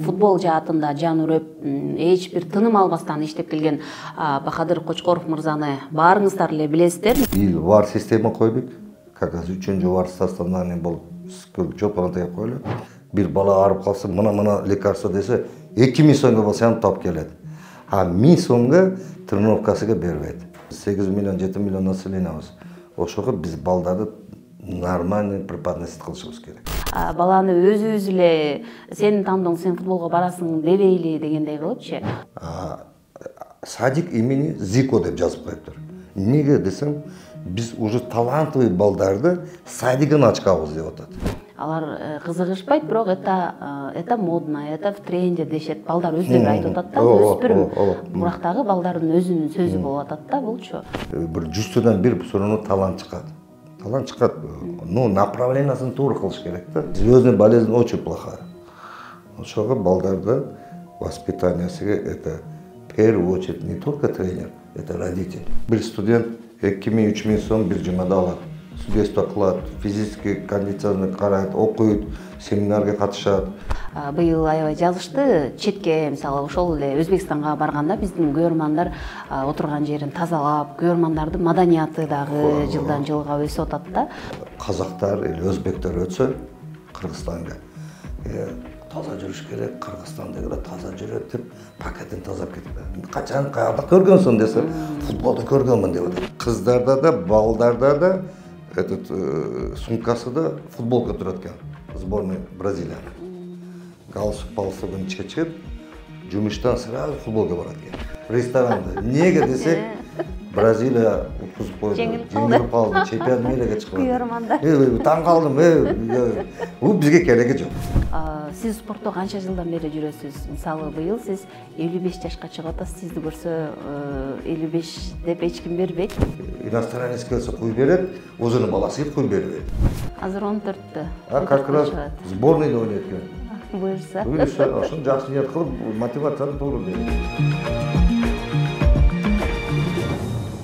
футбол жаатында жан үрөп, эч бир тыным албастан иштеп келген Бахадыр Кочкоров мырзаны баарыңыздар эле билесиздер. Ил вар система койдук. Как раз 3-чү вар составление болуп, жолпона тегип коелу. Bir bala ağrıp kalsın, mına lekarsa dese 2000 so'mga bo'lsa ham top keladi. 1000 so'mga тренировкасыга бербейт. 8 million 7 million населениябыз. Ошого биз балдарды нормальный преподносить кылышыбыз керек. Баланы өзүбүз эле сенин тандооң, сен футболго барасың дебейли дегендей кылыпчы. Садик имени Зико деп жазып коюптур. Неге десем, биз уже талантливый балдарды садигин ачкабыз деп атат. Алар кызыгышпайт, бирок это модно, это в тренде дешет. Балдар өздөрү айтып атат да, өспүрүм. Бирок дагы балдардын өзүнүн сөзү болуп атат да, булчу. Бир 100-төн бир суроону талант чыгат. Талант чыгат. Ну, направлениясын туура кылыш керек да. Звездная болезнь очень плохая. Ошого балдарды воспитаниясыга это в первую очередь не только тренер, это родитель. Бир студент 2000-3000 сом бир жумада алат. Судейство кылат, физический кондицияны карайт, окуйт, семинарга катышат. Быйыл аябай жазышты, четке, мисалы, ошол эле Өзбекстанга барганда биздин көрөрмандар отурган жерин тазалап, көрөрмандардын маданияты дагы жылдан жылга өсүп атат да. Казактар или өзбектер өтсө Кыргызстанга таза жүрүш керек, Кыргызстандагылар таза жүрөт деп пакетин тазалап кетти. Качан каякта көргөнсүң десе, футболду көргөнмүн деп атат. Кыздарда да, балдарда да этот сумкасыда футболка турат экен. Сборная Бразилия. Галстук чечип, жумуштан сразу футболга барат экен. Ресторанда. Неге десе, Бразилия уткузуп койду. Жеңилип калды. Чемпион миреге чыгып. Көрөрмандар. Таң калдым. Бул бизге кереги жок. Сиз спортто канча жылдан бери жүрөсүз? Мисалы, быйыл сиз 55 жашка чыгып атасыз. Сизди көрсө 55 деп эч ким бербейт. Иностранец келсе куй берет, өзүнүн баласы куй бербейт. Азыр 14-тө. Как раз сборныйда ойнойт экен. Буюрса. Ошону жакшы ниет кылып, мотивацияны туура берет.